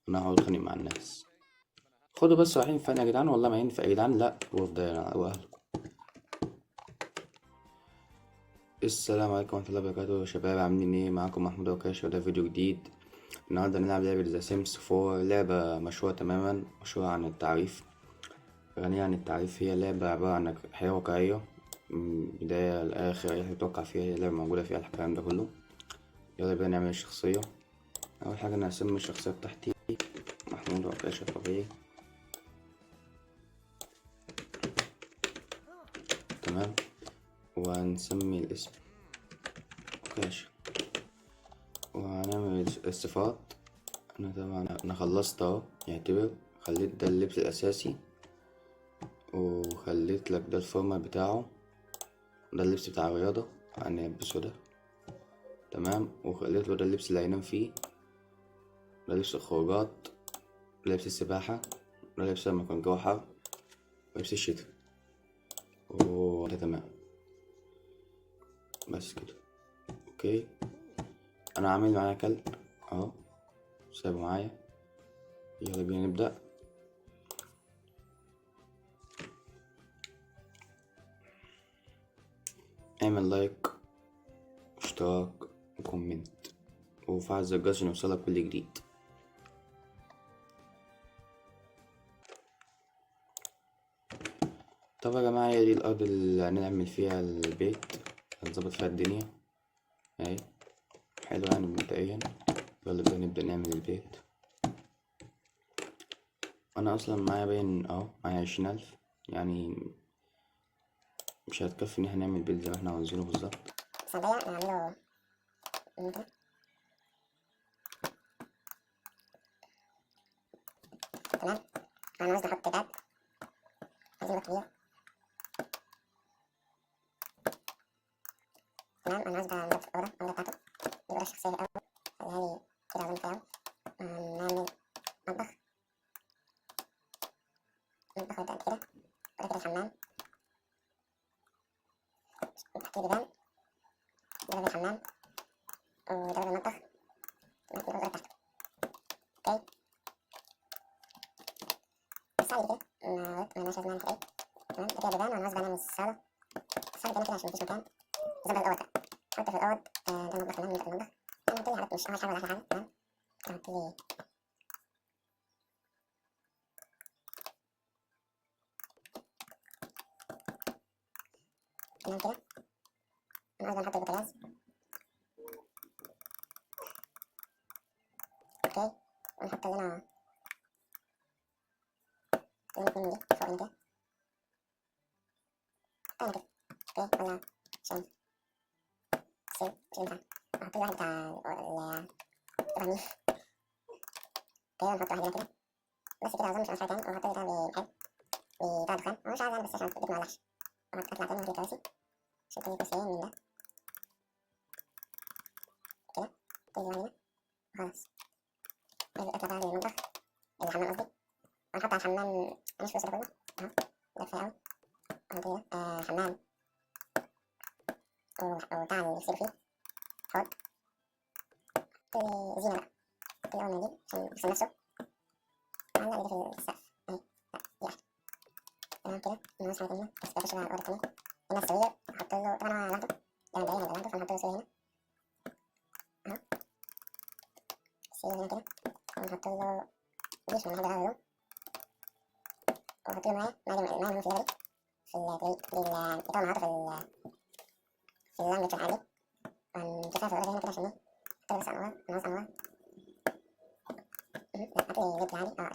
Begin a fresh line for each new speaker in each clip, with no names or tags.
انا هقعد اتخانق مع الناس. خدوا بس رايحين فين يا جدعان؟ والله ما ينفع يا جدعان، لا وافضل واهلكم. السلام عليكم ورحمة الله وبركاته يا شباب، عاملين ايه؟ معاكم محمود عكاشة وده فيديو جديد. النهاردة هنلعب لعبة ذا سيمس 4، لعبة مشهورة تماما، مشهورة عن التعريف، غنية عن التعريف. هي لعبة عبارة عن حياة واقعية من بداية لآخر، أي حاجة تتوقع فيها هي لعبة موجودة فيها الكلام ده كله. يلا بينا نعمل الشخصية. أول حاجة أنا هسمي الشخصية بتاعتي محمود عكاشة طبيعي. تمام. وهنسمي الاسم عكاشة. وهنعمل الصفات. انا خلصت اهو، يعتبر خليت ده اللبس الاساسي، وخليت لك ده الفورمال بتاعه، ده اللبس بتاع الرياضة هنلبسه ده. تمام. وخليت له ده اللبس اللي هينام فيه، ده لبس الخروجات، لبس السباحة، ده لبس لما يكون الجو حر، ولبس الشتا. وده تمام. بس كده. اوكي. انا عامل معايا كلب اهو، سايبه معايا. يلا بينا نبدأ. اعمل لايك واشتراك وكومنت وفعل زر الجرس عشان يوصلك كل جديد. طب يا جماعة، هي دي الأرض اللي هنعمل فيها البيت، هنظبط فيها الدنيا اهي. حلو يعني مبدئيا. يلا بقى نبدأ نعمل البيت. أنا أصلا معايا باين أهو، معايا 20,000 يعني، مش هتكفي إن احنا نعمل بيت زي ما احنا عاوزينه بالظبط.
صدق نعمله ممكن. تمام. انا عاوز نحط باب، عايزين باب كبير. تمام. انا عاوز بقى نظبط الأوضة بتاعته، دي الأوضة الشخصية الأول، خليها لي كده أظن كده. نعمل مطبخ، مطبخ نبدأ كده، وده كده الحمام، تحتيه بيبان، ده باب الحمام، وده باب المطبخ، نحط الأوضة تحته. اوكي. بس عادي كده، ملناش لازمة نعمل في ايه. تمام. ده كده بيبان، وأنا عاوز بقى نعمل الصالة، الصالة كده كده عشان مفيش مكان. نظبط الأوض بقى، نحط في الأوض ده المطبخ. تمام. نبدأ المطبخ، نحط لي حاجات مش أول حاجة ولا آخر حاجة. تمام. نحط لي تمام كده. أنا عاوز بقى نحط البوتاجاز. اوكي. ونحط لنا اتنين دي فوق من كده، تاني كده. اوكي. ولا عشان سيب مش ينفع نحط لي واحد بتاع الرميل. اوكي. ونحط واحد هنا كده. بس كده أظن مش هنحط حاجة تاني. ونحط لي ده بيطلع دخان، أنا مش عايز أعمل بس عشان البيت مولعش. ونحط أطلع تاني وهجيب كراسي، عشان تجيب كرسيين من ده كده. تيجي هنا خلاص. نيجي أطلع بقى للمطبخ، الحمام قصدي. ونحط على الحمام مش فلوس ده كله أهو، ده كفاية أوي. ونحط كده حمام وبتاع اللي يغسلوا فيه، حوض. زينة بقى كده أول ما نجيب عشان يغسل نفسه. علق اللي في السقف أهي، لا دي أحلى. تمام كده. ناقص حاجة تانية بس بخش بقى على الأوضة التانية. هنا السرير أحط له، طبعا أنا لوحده يعني مبدئيا هيبقى لوحده، فأنا هحط له سرير هنا أهو، السرير هنا كده. ونحط له ريش من ناحية الهدوم، وأحط له ماية المفيدة دي في البتاع اللي حاطه في اللانج بتاع العادي. ونكفيها في الأوضة هنا كده عشان إيه، أحط له بس أنوار. أنا عاوز أنوار. لا هات لي ليد عادي ده.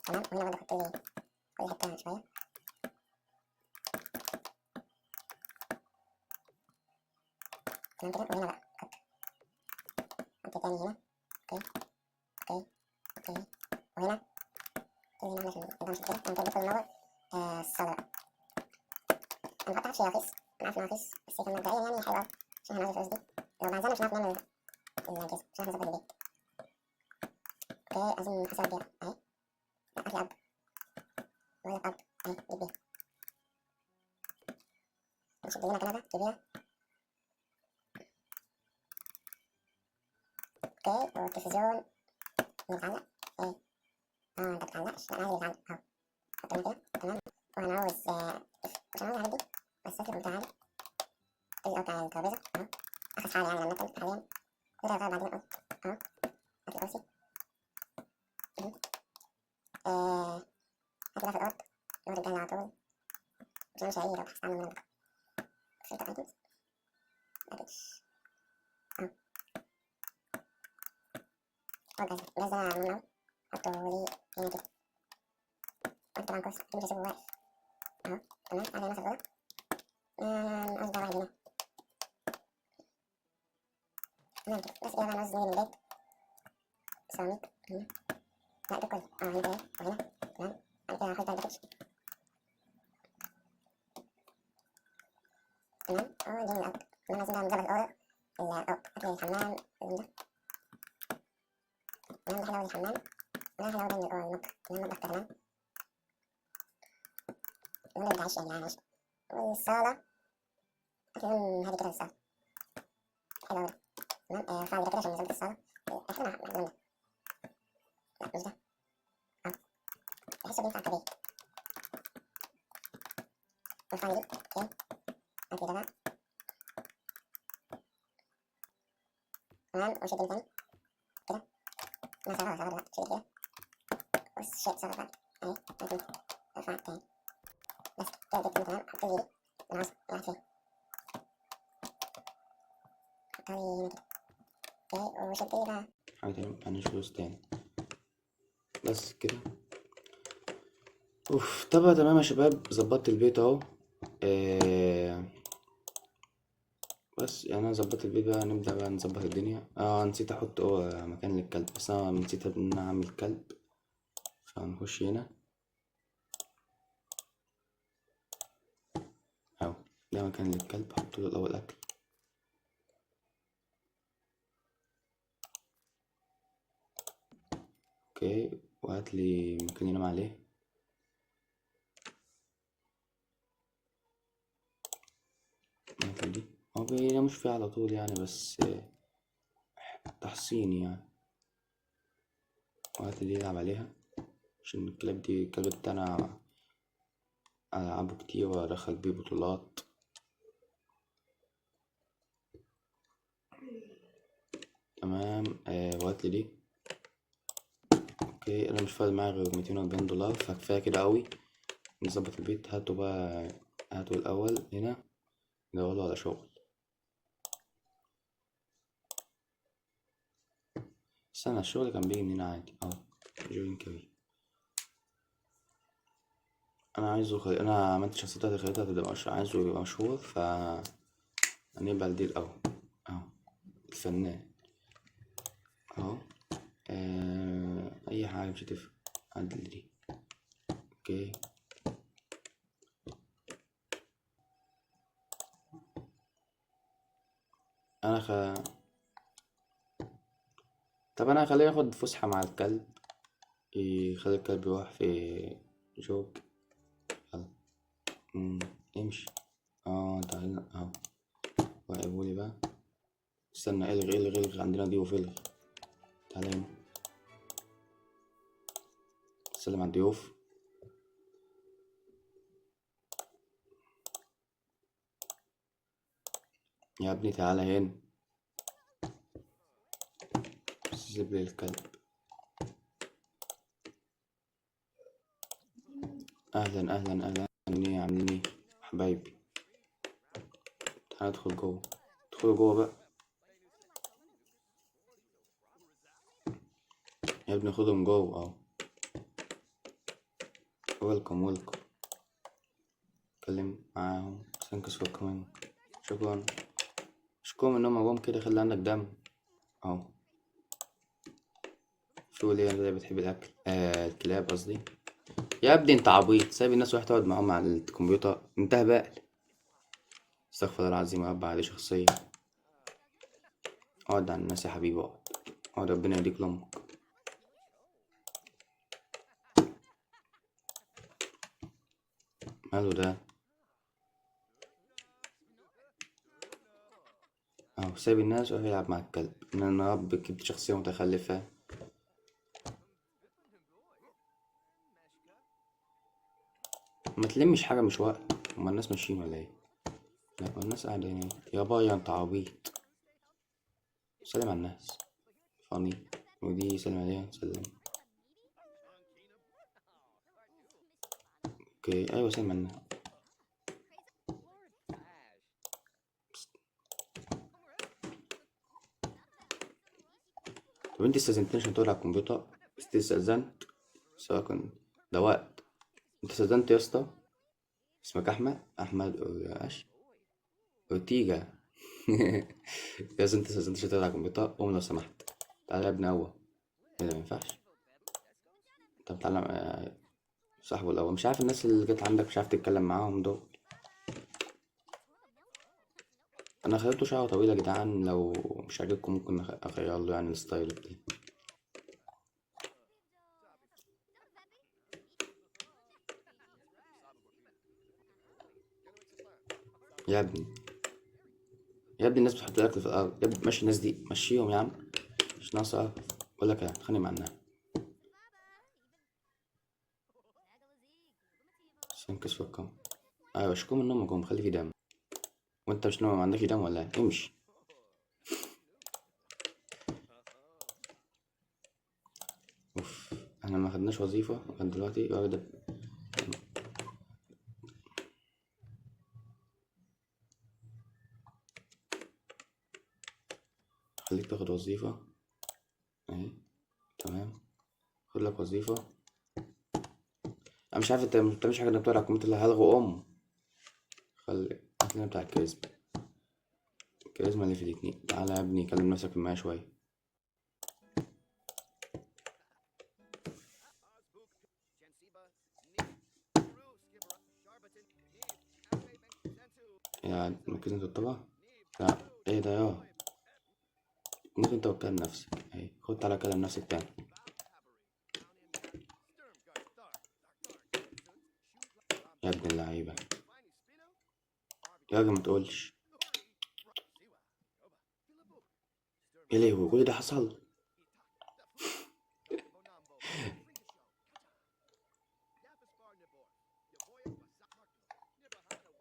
تمام. وهنا برضه أحط لي كل حتة شوية. تمام كده. وهنا بقى أحط تاني هنا. أوكي. أوكي. أوكي. وهنا تيجي هنا عشان كده مش كده. أنا كده بدخل الموضوع الصالة بقى. أنا بحط عفش رخيص، أنا عارف إنه رخيص بس كان مبدئيا يعني حلو أوي عشان هنعرف الفلوس دي. لو بعد مش هنعرف نعمل الجزء، مش هنعرف نظبط البيت. أوكي. أظن حسب البيع أهي. لا هات لي أرض، ولا أرض أهي دي البيع. نشد هنا كنبة كبيرة. اوكي، والتلفزيون متعلق ايه؟ انت متعلقش؟ لا انا عايز يتعلق اهو. حط هنا كده تمام. وانا عاوز مش عاوز الحاجات دي، بس اكتب بتاع عادي الجزء بتاع الترابيزة اهو. اخر حاجة يعني لما اكتب حاليا كده بعدين اهو. هات الكرسي. هات ده في الارض وتتجنن على طول. مش هيجي لو بحثت عنه من المنطقة. فلتر ايتمز باكج اهو. جاهز ده منه. حطه لي هنا كده. وانت طبعا كرسي مش هسيبه واقف اهو. تمام. تعالى مثلا دول نقص ده واحد هنا. تمام كده. بس كده بقى نقص نيجي من البيت سيراميك. لا ده كله هنا اهي وهنا. تمام. بعد كده هاخد بقى الباكج. تمام. دي من الأرض. تمام. عايزين بقى نظبط الأوضة أكل الحمام ده. تمام. ده حلو أوي الحمام. وده حلو أوي المطبخ. تمام. المطبخ ده تمام. المهم ده عيش يعني عيش. والصالة أكل هادي كده للصالة. حلو أوي ده. تمام. ارفع لي ده كده عشان نظبط الصالة. احنا مع الجنب ده. لا مش ده. أهو. بحسه بينفع كبير. ارفع لي دي. اوكي. هات لي ده بقى. تمام. وشد دي تاني كده. لا صغيرة بقى. شد كده. بص شد صغيرة بقى. أهي. لازم ارفع تاني. بس كده جبت تمام. حط لي دي. أنا عاوز راحت فين. حطها لي هنا كده. اوكي. وشد لي بقى.
حاجة تاني معناش فلوس تاني. بس كده. اوف. طبعا تمام يا شباب، ظبطت البيت اهو. آه بس يعني انا ظبطت البيت بقى، نبدأ بقى نظبط الدنيا. نسيت احط مكان للكلب، بس انا نسيت ان انا اعمل كلب. فهنخش هنا اهو. ده مكان للكلب، حط له الاول اكل. اوكي. وهات لي مكان ينام عليه. هات لي دي. هو بينامش فيها على طول يعني، بس تحصين يعني. وهات لي دي يلعب عليها، عشان الكلب بتاعنا ألعبه كتير وأدخل بيه بطولات. تمام. وهات لي دي. اوكي. انا مش فاضل معايا غير $240، فكفايه كده قوي. نظبط البيت. هاتوا بقى. هاتوا الاول هنا ندوروا على شغل. استنى، الشغل كان بيجي من هنا عادي اهو. جوين كاري. انا عملت الشخصية بتاعتي، خليتها تبقى عايزه يبقى مشهور، هنبقى دي الاول اهو. الفنان اهو. اي حاجة مش هتفرق. عدل دي. اوكي. انا خ... طب انا هخليه ياخد فسحة مع الكلب. يخلي الكلب يروح في جوج. يلا. امشي. تعالى اهو. وقفولي بقى. استنى، الغي عندنا ضيوف. الغي. تعالى هنا. سلم على الضيوف. يا ابني تعالى هنا. سيب لي الكلب. اهلا اهلا اهلا. عاملين ايه حبايبي؟ تعالى ادخل جوه. ادخلوا جوه بقى يا ابني، خدهم جوه اهو. ويلكم ويلكم. اتكلم معاهم. ثانكس فور كومينج. شكرا. اشكرهم انهم جم كده. خلي عندك دم اهو. شو ليه اللي بتحب الاكل؟ الكلاب قصدي. يا ابني انت عبيط، سايب الناس ورايح تقعد معاهم على الكمبيوتر؟ انتهى بقى. استغفر الله العظيم يا رب، على شخصية. اقعد على الناس يا حبيبي، اقعد. اقعد، ربنا يديك لامك. ماله ده؟ اهو سايب الناس وهو يلعب مع الكلب. انا رب جبت شخصية متخلفة. ما تلمش حاجة مش وقت. هما الناس ماشيين ولا ايه؟ لا هما الناس قاعدة هنا. يا بايا انت عبيط. سلم على الناس. فاني. ودي سلم عليها سلم. اوكي ايوه سلم على الناس. طب انت استأذنتني عشان تقعد على الكمبيوتر؟ استأذنت؟ سواء كان ده وقت. انت استأذنت يا اسطى؟ اسمك احمد اورتيجا. يا اسطى انت استأذنت عشان تقعد على الكمبيوتر؟ قوم لو سمحت. تعالى يا ابني هو. ايه ده مينفعش؟ طب تعالى صاحبه الأول. مش عارف الناس اللي جت عندك مش عارف تتكلم معاهم دول. انا خيرته شعره طويل يا جدعان، لو مش عاجبكم ممكن اغير له يعني الستايل بتاعي. يا ابني يا ابني الناس بتحط الاكل في الارض يا ابني. مشي الناس دي مشيهم يا عم. مش ناقصة. بقول لك هتخانق مع الناس. سنكس في الكم. ايوه اشكو من امك ومخلي في دم. وانت مش نوم ما عندكش دم ولا ايه؟ امشي. اوف احنا ما خدناش وظيفة لغاية دلوقتي واخدة. خليك تاخد وظيفة اهي. تمام. خد لك وظيفة. انا مش عارف انت ما بتعملش حاجة انك بتقعد على الكمبيوتر اللي هلغي خلي هات لنا بتاع الكاريزما. الكاريزما اللي في الاتنين. تعالى يا ابني كلم نفسك معايا شوية. يا ممكن انت تطبع. لا ايه ده يا. ممكن انت وكل نفسك اهي. خد تعالى كلم نفسك تاني. يا ابن اللعيبة. يا راجل ما تقولش. ايه ليه هو كل ده حصل؟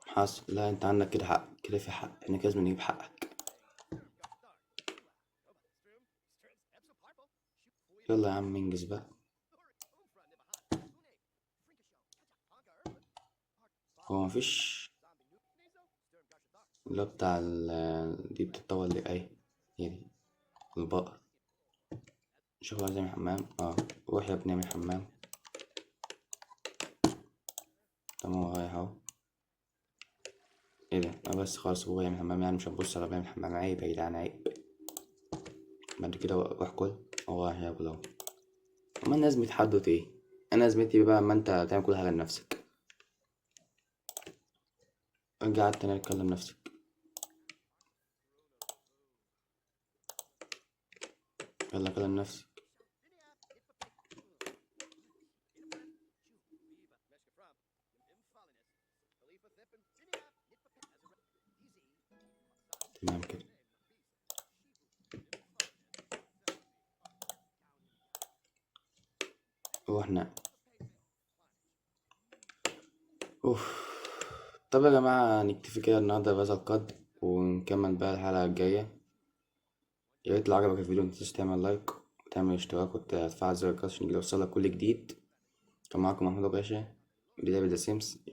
حصل. لا انت عندك كده حق كده في حق. احنا لازم نجيب حقك. يلا يا عم انجز بقى. هو مفيش اللي هو بتاع دي بتتطور لي اي. هي دي البقر. شوف عايز يعمل حمام. روح يا ابني اعمل حمام. تمام هو رايح اهو. ايه ده بس خلاص هو يعمل حمام يعني مش هنبص على بيعمل حمام. عيب يا جدعان عيب. بعد كده روح كل. هو رايح ياكل اهو. اما الناس بيتحدوا ايه. انا لازمتي بقى اما انت تعمل كل حاجه لنفسك. ارجع قعدت تاني تكلم نفسك. يلا كلم نفسك. تمام كده. روحنا. اوف. طب يا جماعه نكتفي كده النهارده بهذا القدر ونكمل بقى الحلقه الجايه. يا ريت لو عجبك الفيديو متنساش تعمل لايك وتعمل اشتراك وتفعل زر الجرس عشان يوصلك كل جديد. كان معاكم محمود باشا. بداية ذا سيمز.